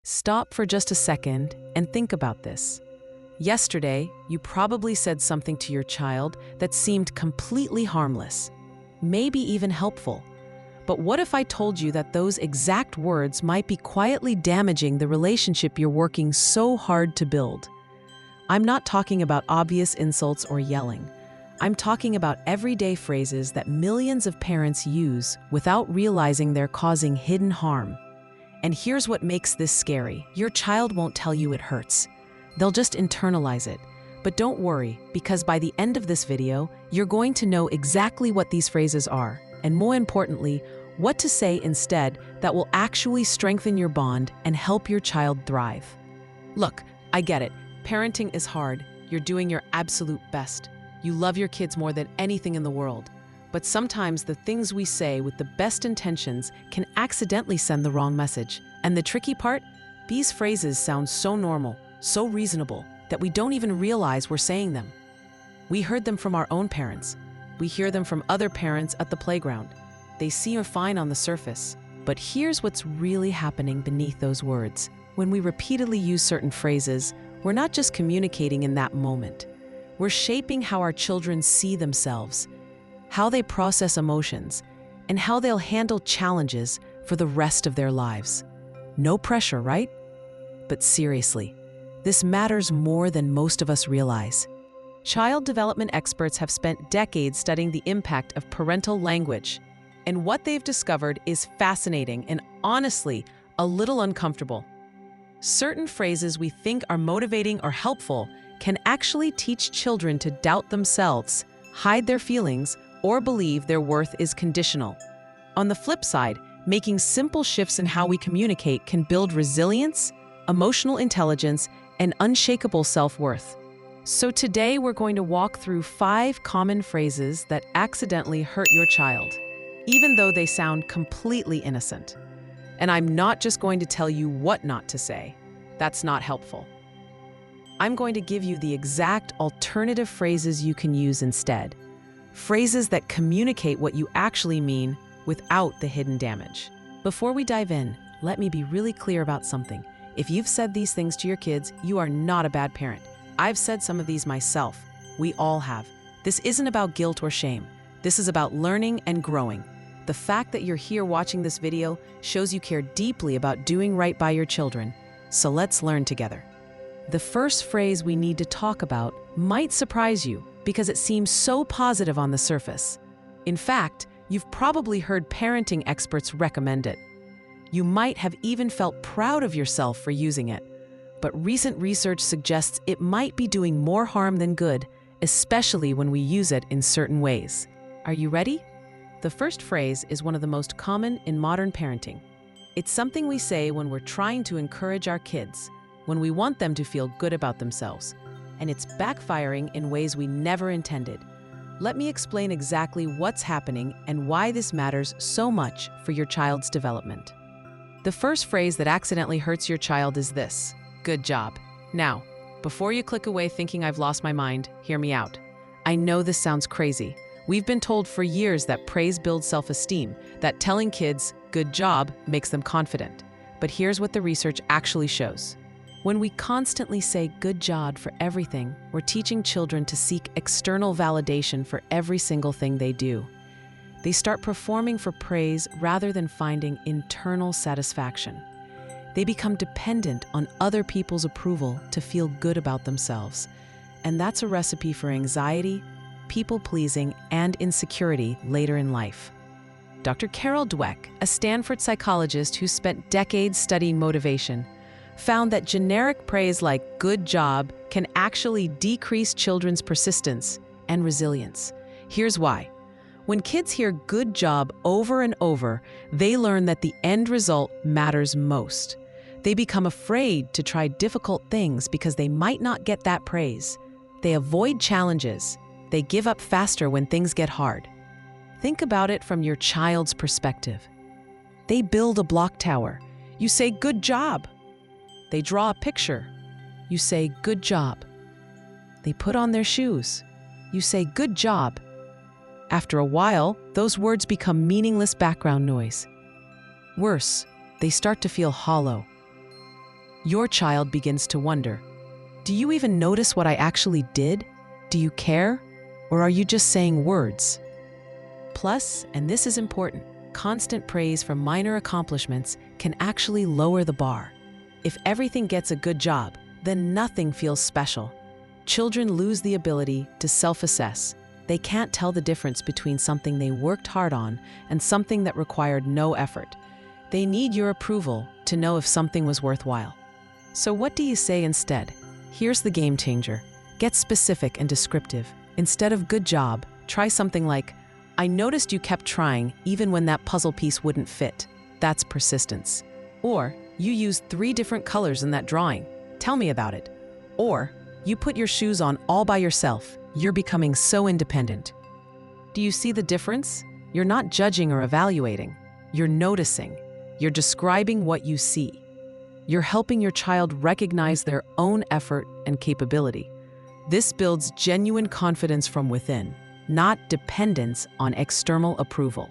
Stop for just a second and think about this. Yesterday, you probably said something to your child that seemed completely harmless, maybe even helpful. But what if I told you that those exact words might be quietly damaging the relationship you're working so hard to build? I'm not talking about obvious insults or yelling. I'm talking about everyday phrases that millions of parents use without realizing they're causing hidden harm. And here's what makes this scary. Your child won't tell you it hurts. They'll just internalize it. But don't worry, because by the end of this video, you're going to know exactly what these phrases are, and more importantly, what to say instead that will actually strengthen your bond and help your child thrive. Look, I get it. Parenting is hard. You're doing your absolute best. You love your kids more than anything in the world. But sometimes the things we say with the best intentions can accidentally send the wrong message. And the tricky part? These phrases sound so normal, so reasonable, that we don't even realize we're saying them. We heard them from our own parents. We hear them from other parents at the playground. They seem fine on the surface. But here's what's really happening beneath those words. When we repeatedly use certain phrases, we're not just communicating in that moment. We're shaping how our children see themselves, how they process emotions, and how they'll handle challenges for the rest of their lives. No pressure, right? But seriously, this matters more than most of us realize. Child development experts have spent decades studying the impact of parental language, and what they've discovered is fascinating and honestly, a little uncomfortable. Certain phrases we think are motivating or helpful can actually teach children to doubt themselves, hide their feelings, or believe their worth is conditional. On the flip side, making simple shifts in how we communicate can build resilience, emotional intelligence, and unshakable self-worth. So today we're going to walk through 5 common phrases that accidentally hurt your child, even though they sound completely innocent. And I'm not just going to tell you what not to say. That's not helpful. I'm going to give you the exact alternative phrases you can use instead. Phrases that communicate what you actually mean without the hidden damage. Before we dive in, let me be really clear about something. If you've said these things to your kids, you are not a bad parent. I've said some of these myself. We all have. This isn't about guilt or shame. This is about learning and growing. The fact that you're here watching this video shows you care deeply about doing right by your children. So let's learn together. The first phrase we need to talk about might surprise you because it seems so positive on the surface. In fact, you've probably heard parenting experts recommend it. You might have even felt proud of yourself for using it. But recent research suggests it might be doing more harm than good, especially when we use it in certain ways. Are you ready? The first phrase is one of the most common in modern parenting. It's something we say when we're trying to encourage our kids, when we want them to feel good about themselves, and it's backfiring in ways we never intended. Let me explain exactly what's happening and why this matters so much for your child's development. The first phrase that accidentally hurts your child is this: good job. Now, before you click away thinking I've lost my mind, hear me out. I know this sounds crazy. We've been told for years that praise builds self-esteem, that telling kids, good job, makes them confident. But here's what the research actually shows. When we constantly say good job for everything, we're teaching children to seek external validation for every single thing they do. They start performing for praise rather than finding internal satisfaction. They become dependent on other people's approval to feel good about themselves. And that's a recipe for anxiety, people-pleasing, and insecurity later in life. Dr. Carol Dweck, a Stanford psychologist who spent decades studying motivation, found that generic praise like good job can actually decrease children's persistence and resilience. Here's why. When kids hear good job over and over, they learn that the end result matters most. They become afraid to try difficult things because they might not get that praise. They avoid challenges. They give up faster when things get hard. Think about it from your child's perspective. They build a block tower. You say, good job. They draw a picture. You say, good job. They put on their shoes. You say, good job. After a while, those words become meaningless background noise. Worse, they start to feel hollow. Your child begins to wonder, do you even notice what I actually did? Do you care? Or are you just saying words? Plus, and this is important, constant praise for minor accomplishments can actually lower the bar. If everything gets a good job, then nothing feels special. Children lose the ability to self-assess. They can't tell the difference between something they worked hard on and something that required no effort. They need your approval to know if something was worthwhile. So what do you say instead? Here's the game changer. Get specific and descriptive. Instead of good job, try something like, I noticed you kept trying even when that puzzle piece wouldn't fit. That's persistence. Or, you used 3 different colors in that drawing. Tell me about it. Or, you put your shoes on all by yourself. You're becoming so independent. Do you see the difference? You're not judging or evaluating. You're noticing. You're describing what you see. You're helping your child recognize their own effort and capability. This builds genuine confidence from within, not dependence on external approval.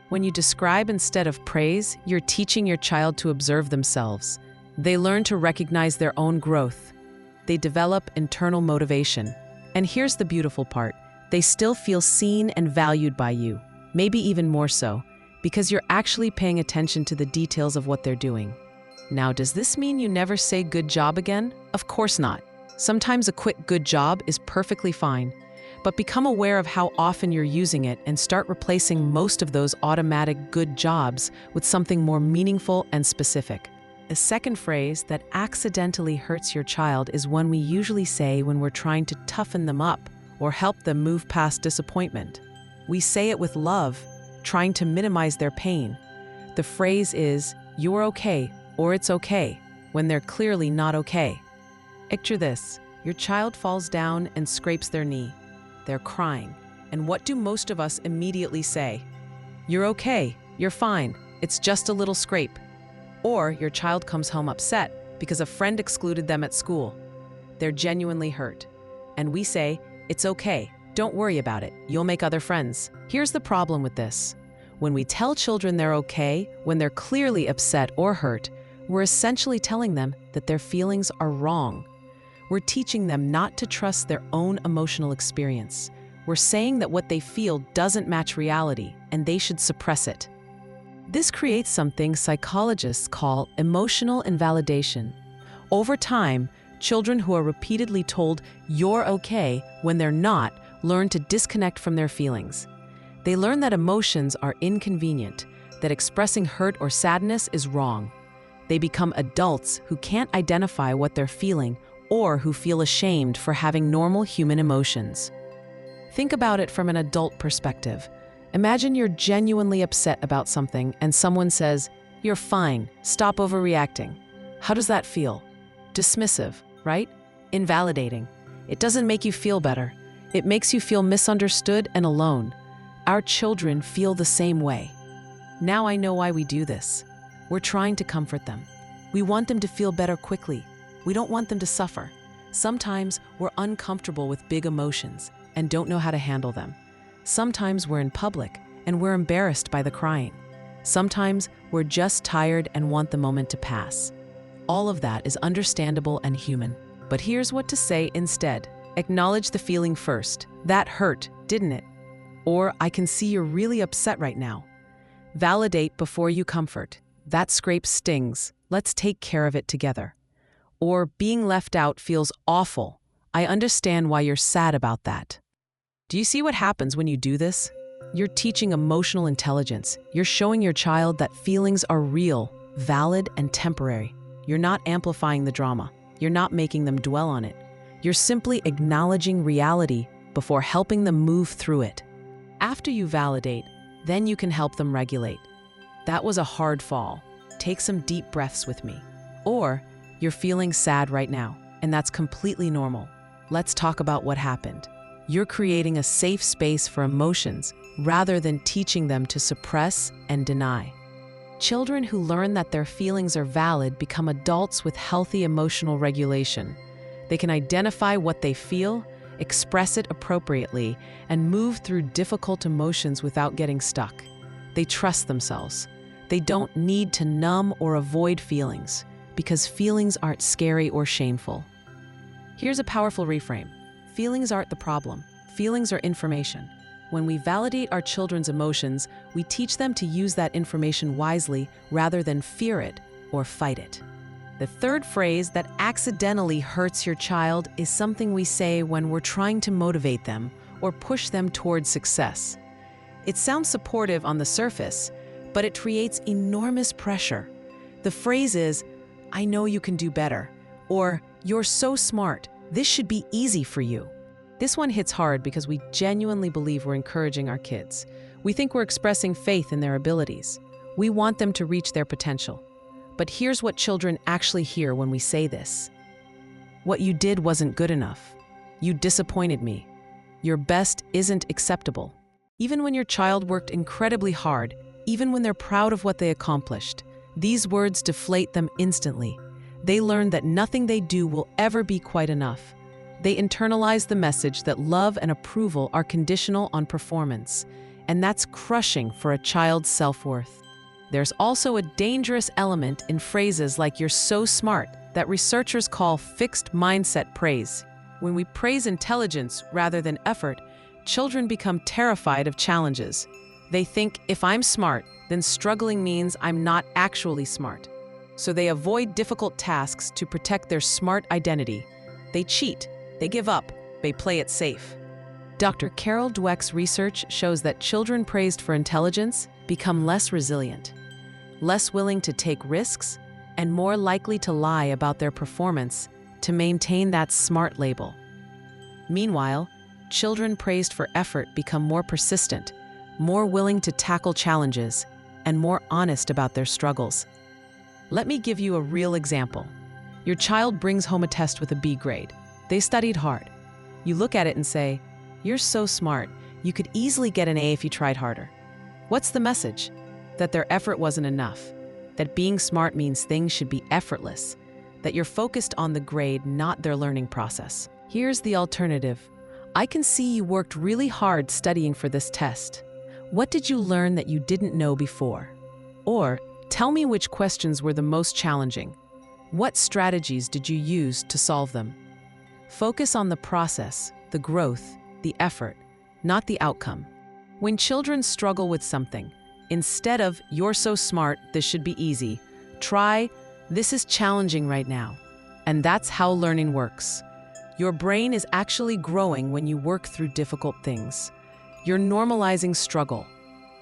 When you describe instead of praise, you're teaching your child to observe themselves. They learn to recognize their own growth. They develop internal motivation. And here's the beautiful part. They still feel seen and valued by you, maybe even more so, because you're actually paying attention to the details of what they're doing. Now, does this mean you never say good job again? Of course not. Sometimes a quick good job is perfectly fine, but become aware of how often you're using it and start replacing most of those automatic good jobs with something more meaningful and specific. A second phrase that accidentally hurts your child is one we usually say when we're trying to toughen them up or help them move past disappointment. We say it with love, trying to minimize their pain. The phrase is, "You're okay," or "It's okay," when they're clearly not okay. Picture this. Your child falls down and scrapes their knee. They're crying. And what do most of us immediately say? "You're okay. You're fine. It's just a little scrape." Or your child comes home upset because a friend excluded them at school. They're genuinely hurt. And we say, "It's okay. Don't worry about it. You'll make other friends." Here's the problem with this. When we tell children they're okay, when they're clearly upset or hurt, we're essentially telling them that their feelings are wrong. We're teaching them not to trust their own emotional experience. We're saying that what they feel doesn't match reality, and they should suppress it. This creates something psychologists call emotional invalidation. Over time, children who are repeatedly told, "You're okay," when they're not, learn to disconnect from their feelings. They learn that emotions are inconvenient, that expressing hurt or sadness is wrong. They become adults who can't identify what they're feeling or who feel ashamed for having normal human emotions. Think about it from an adult perspective. Imagine you're genuinely upset about something and someone says, "You're fine, stop overreacting." How does that feel? Dismissive, right? Invalidating. It doesn't make you feel better. It makes you feel misunderstood and alone. Our children feel the same way. Now I know why we do this. We're trying to comfort them. We want them to feel better quickly. We don't want them to suffer. Sometimes we're uncomfortable with big emotions and don't know how to handle them. Sometimes we're in public and we're embarrassed by the crying. Sometimes we're just tired and want the moment to pass. All of that is understandable and human. But here's what to say instead. Acknowledge the feeling first. That hurt, didn't it? Or, "I can see you're really upset right now." Validate before you comfort. "That scrape stings. Let's take care of it together." Or, "Being left out feels awful. I understand why you're sad about that." Do you see what happens when you do this? You're teaching emotional intelligence. You're showing your child that feelings are real, valid, and temporary. You're not amplifying the drama. You're not making them dwell on it. You're simply acknowledging reality before helping them move through it. After you validate, then you can help them regulate. "That was a hard fall. Take some deep breaths with me." Or, "You're feeling sad right now, and that's completely normal. Let's talk about what happened." You're creating a safe space for emotions rather than teaching them to suppress and deny. Children who learn that their feelings are valid become adults with healthy emotional regulation. They can identify what they feel, express it appropriately, and move through difficult emotions without getting stuck. They trust themselves. They don't need to numb or avoid feelings. because feelings aren't scary or shameful. Here's a powerful reframe. Feelings aren't the problem. Feelings are information. When we validate our children's emotions, we teach them to use that information wisely rather than fear it or fight it. The third phrase that accidentally hurts your child is something we say when we're trying to motivate them or push them towards success. It sounds supportive on the surface, but it creates enormous pressure. The phrase is, "I know you can do better," or "You're so smart, this should be easy for you." This one hits hard because we genuinely believe we're encouraging our kids. We think we're expressing faith in their abilities. We want them to reach their potential. But here's what children actually hear when we say this. "What you did wasn't good enough. You disappointed me. Your best isn't acceptable." Even when your child worked incredibly hard, even when they're proud of what they accomplished, these words deflate them instantly. They learn that nothing they do will ever be quite enough. They internalize the message that love and approval are conditional on performance, and that's crushing for a child's self-worth. There's also a dangerous element in phrases like "you're so smart" that researchers call fixed mindset praise. When we praise intelligence rather than effort, children become terrified of challenges. They think, if I'm smart, then struggling means I'm not actually smart. So they avoid difficult tasks to protect their smart identity. They cheat, they give up, they play it safe. Dr. Carol Dweck's research shows that children praised for intelligence become less resilient, less willing to take risks, and more likely to lie about their performance to maintain that smart label. Meanwhile, children praised for effort become more persistent, more willing to tackle challenges, and more honest about their struggles. Let me give you a real example. Your child brings home a test with a B grade. They studied hard. You look at it and say, "You're so smart, you could easily get an A if you tried harder." What's the message? That their effort wasn't enough. That being smart means things should be effortless. That you're focused on the grade, not their learning process. Here's the alternative. "I can see you worked really hard studying for this test. What did you learn that you didn't know before?" Or, "Tell me which questions were the most challenging. What strategies did you use to solve them?" Focus on the process, the growth, the effort, not the outcome. When children struggle with something, instead of "You're so smart, this should be easy," try "This is challenging right now." And that's how learning works. Your brain is actually growing when you work through difficult things. You're normalizing struggle.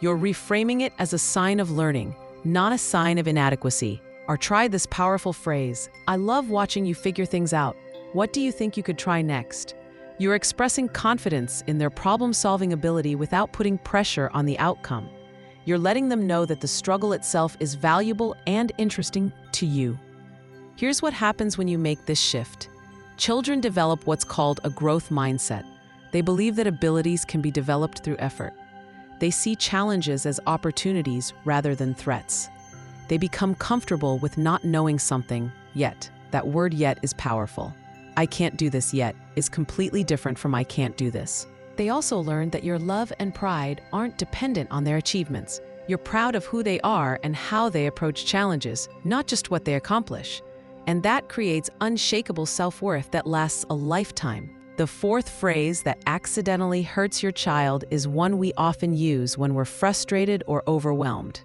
You're reframing it as a sign of learning, not a sign of inadequacy. Or try this powerful phrase, "I love watching you figure things out. What do you think you could try next?" You're expressing confidence in their problem-solving ability without putting pressure on the outcome. You're letting them know that the struggle itself is valuable and interesting to you. Here's what happens when you make this shift. Children develop what's called a growth mindset. They believe that abilities can be developed through effort. They see challenges as opportunities rather than threats. They become comfortable with not knowing something yet. That word "yet" is powerful. "I can't do this yet" is completely different from "I can't do this." They also learn that your love and pride aren't dependent on their achievements. You're proud of who they are and how they approach challenges, not just what they accomplish. And that creates unshakable self-worth that lasts a lifetime. The fourth phrase that accidentally hurts your child is one we often use when we're frustrated or overwhelmed.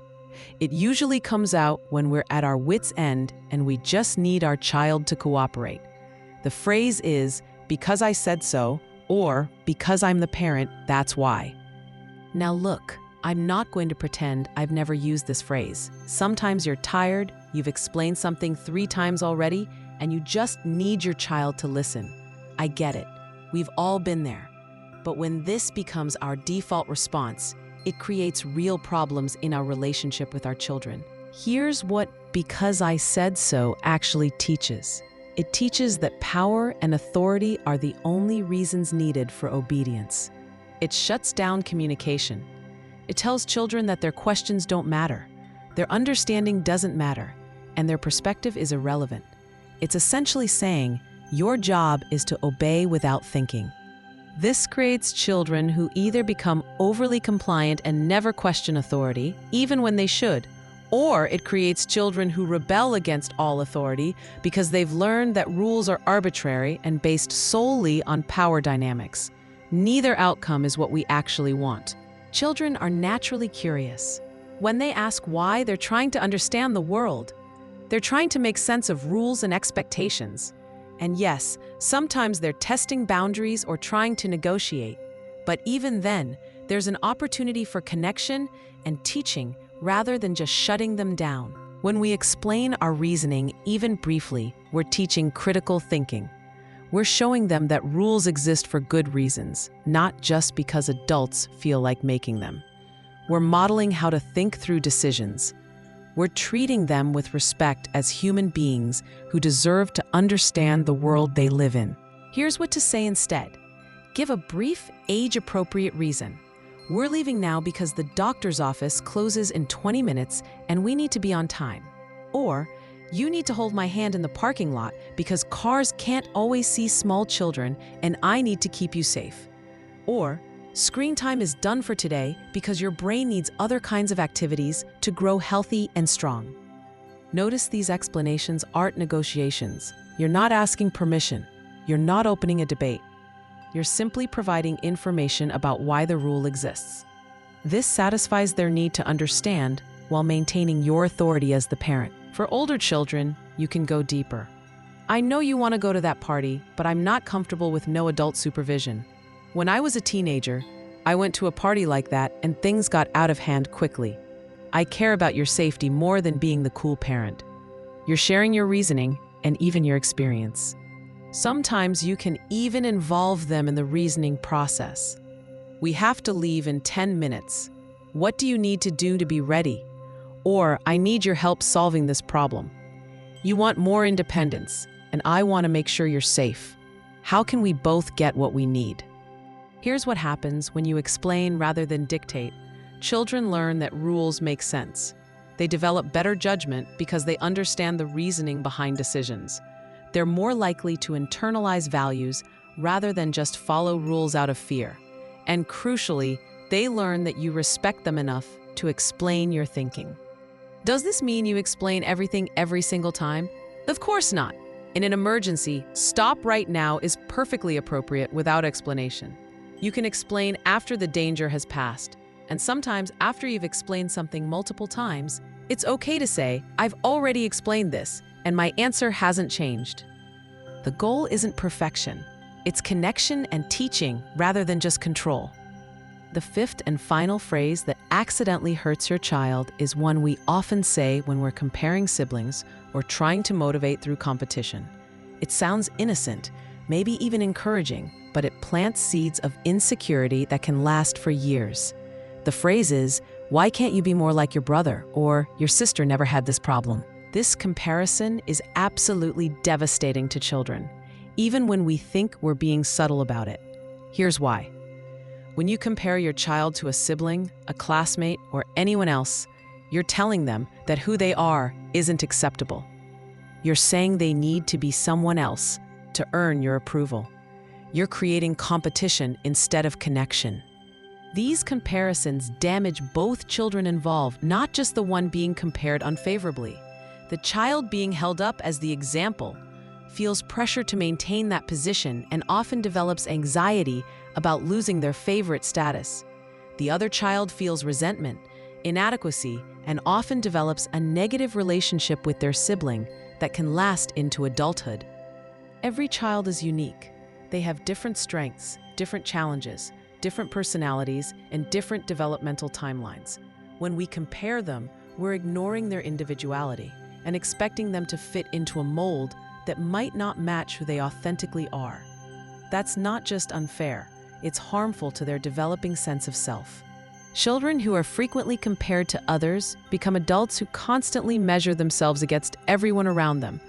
It usually comes out when we're at our wits' end and we just need our child to cooperate. The phrase is, "Because I said so," or "Because I'm the parent, that's why." Now look, I'm not going to pretend I've never used this phrase. Sometimes you're tired, you've explained something 3 times already, and you just need your child to listen. I get it. We've all been there. But when this becomes our default response, it creates real problems in our relationship with our children. Here's what "because I said so" actually teaches. It teaches that power and authority are the only reasons needed for obedience. It shuts down communication. It tells children that their questions don't matter, their understanding doesn't matter, and their perspective is irrelevant. It's essentially saying, your job is to obey without thinking. This creates children who either become overly compliant and never question authority, even when they should, Or it creates children who rebel against all authority because they've learned that rules are arbitrary and based solely on power dynamics. Neither outcome is what we actually want. Children are naturally curious. When they ask why, they're trying to understand the world. They're trying to make sense of rules and expectations. And yes, sometimes they're testing boundaries or trying to negotiate. But even then, there's an opportunity for connection and teaching rather than just shutting them down. When we explain our reasoning, even briefly, we're teaching critical thinking. We're showing them that rules exist for good reasons, not just because adults feel like making them. We're modeling how to think through decisions. We're treating them with respect as human beings who deserve to understand the world they live in. Here's what to say instead. Give a brief, age-appropriate reason. We're leaving now because the doctor's office closes in 20 minutes and we need to be on time. Or, you need to hold my hand in the parking lot because cars can't always see small children and I need to keep you safe. Or, screen time is done for today because your brain needs other kinds of activities to grow healthy and strong. Notice these explanations aren't negotiations. You're not asking permission. You're not opening a debate. You're simply providing information about why the rule exists. This satisfies their need to understand while maintaining your authority as the parent. For older children, you can go deeper. I know you want to go to that party, but I'm not comfortable with no adult supervision. When I was a teenager, I went to a party like that and things got out of hand quickly. I care about your safety more than being the cool parent. You're sharing your reasoning and even your experience. Sometimes you can even involve them in the reasoning process. We have to leave in 10 minutes. What do you need to do to be ready? Or, I need your help solving this problem. You want more independence, and I want to make sure you're safe. How can we both get what we need? Here's what happens when you explain rather than dictate. Children learn that rules make sense. They develop better judgment because they understand the reasoning behind decisions. They're more likely to internalize values rather than just follow rules out of fear. And crucially, they learn that you respect them enough to explain your thinking. Does this mean you explain everything every single time? Of course not. In an emergency, stop right now is perfectly appropriate without explanation. You can explain after the danger has passed. And sometimes after you've explained something multiple times, it's okay to say, I've already explained this, and my answer hasn't changed. The goal isn't perfection. It's connection and teaching rather than just control. The fifth and final phrase that accidentally hurts your child is one we often say when we're comparing siblings or trying to motivate through competition. It sounds innocent, maybe even encouraging, but it plants seeds of insecurity that can last for years. The phrase is, why can't you be more like your brother? Or, your sister never had this problem. This comparison is absolutely devastating to children, even when we think we're being subtle about it. Here's why. When you compare your child to a sibling, a classmate, or anyone else, you're telling them that who they are isn't acceptable. You're saying they need to be someone else to earn your approval. You're creating competition instead of connection. These comparisons damage both children involved, not just the one being compared unfavorably. The child being held up as the example feels pressure to maintain that position and often develops anxiety about losing their favorite status. The other child feels resentment, inadequacy, and often develops a negative relationship with their sibling that can last into adulthood. Every child is unique. They have different strengths, different challenges, different personalities, and different developmental timelines. When we compare them, we're ignoring their individuality and expecting them to fit into a mold that might not match who they authentically are. That's not just unfair, it's harmful to their developing sense of self. Children who are frequently compared to others become adults who constantly measure themselves against everyone around them.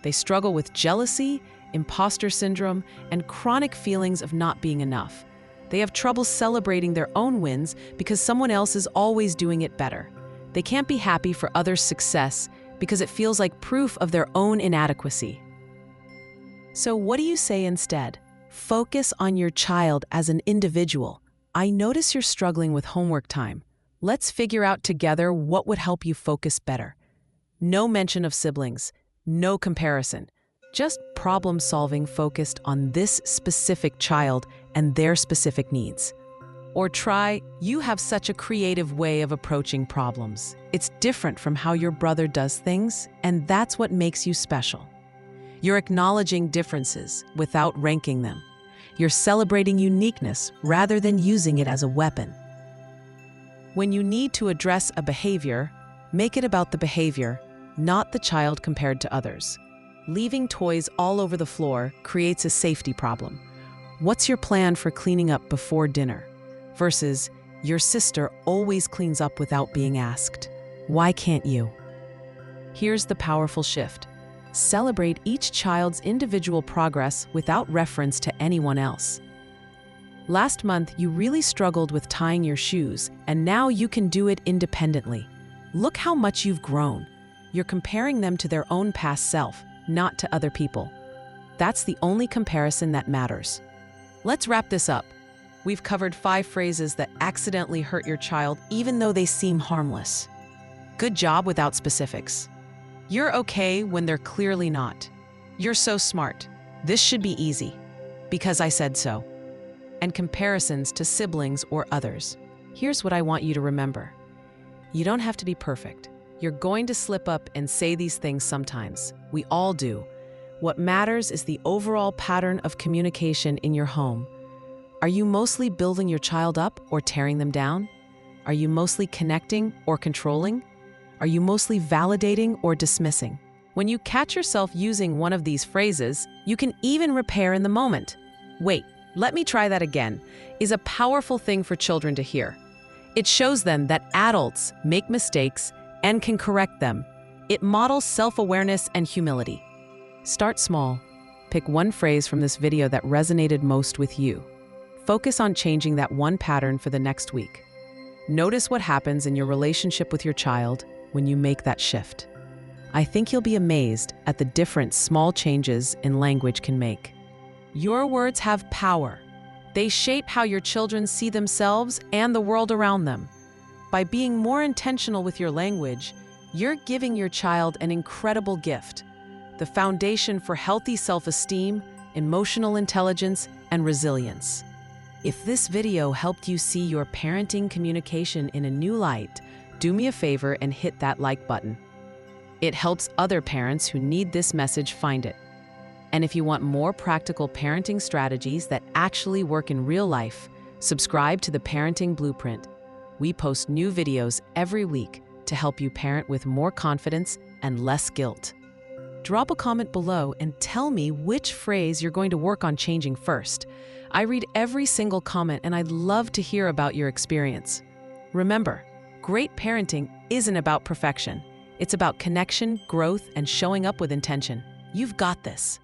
They struggle with jealousy, imposter syndrome, and chronic feelings of not being enough. They have trouble celebrating their own wins because someone else is always doing it better. They can't be happy for others' success because it feels like proof of their own inadequacy. So what do you say instead? Focus on your child as an individual. I notice you're struggling with homework time. Let's figure out together what would help you focus better. No mention of siblings, no comparison, just problem solving focused on this specific child and their specific needs. Or try, you have such a creative way of approaching problems. It's different from how your brother does things, and that's what makes you special. You're acknowledging differences without ranking them. You're celebrating uniqueness rather than using it as a weapon. When you need to address a behavior, make it about the behavior, not the child compared to others. Leaving toys all over the floor creates a safety problem. What's your plan for cleaning up before dinner? Versus, your sister always cleans up without being asked. Why can't you? Here's the powerful shift. Celebrate each child's individual progress without reference to anyone else. Last month, you really struggled with tying your shoes, and now you can do it independently. Look how much you've grown. You're comparing them to their own past self, not to other people. That's the only comparison that matters. Let's wrap this up. We've covered 5 phrases that accidentally hurt your child even though they seem harmless. Good job without specifics. You're okay when they're clearly not. You're so smart. This should be easy. Because I said so. And comparisons to siblings or others. Here's what I want you to remember. You don't have to be perfect. You're going to slip up and say these things sometimes. We all do. What matters is the overall pattern of communication in your home. Are you mostly building your child up or tearing them down? Are you mostly connecting or controlling? Are you mostly validating or dismissing? When you catch yourself using one of these phrases, you can even repair in the moment. Wait, let me try that again, is a powerful thing for children to hear. It shows them that adults make mistakes and can correct them. It models self-awareness and humility. Start small. Pick one phrase from this video that resonated most with you. Focus on changing that one pattern for the next week. Notice what happens in your relationship with your child when you make that shift. I think you'll be amazed at the difference small changes in language can make. Your words have power. They shape how your children see themselves and the world around them. By being more intentional with your language, you're giving your child an incredible gift, the foundation for healthy self-esteem, emotional intelligence, and resilience. If this video helped you see your parenting communication in a new light, do me a favor and hit that like button. It helps other parents who need this message find it. And if you want more practical parenting strategies that actually work in real life, subscribe to the Parenting Blueprint. We post new videos every week to help you parent with more confidence and less guilt. Drop a comment below and tell me which phrase you're going to work on changing first. I read every single comment and I'd love to hear about your experience. Remember, great parenting isn't about perfection. It's about connection, growth, and showing up with intention. You've got this.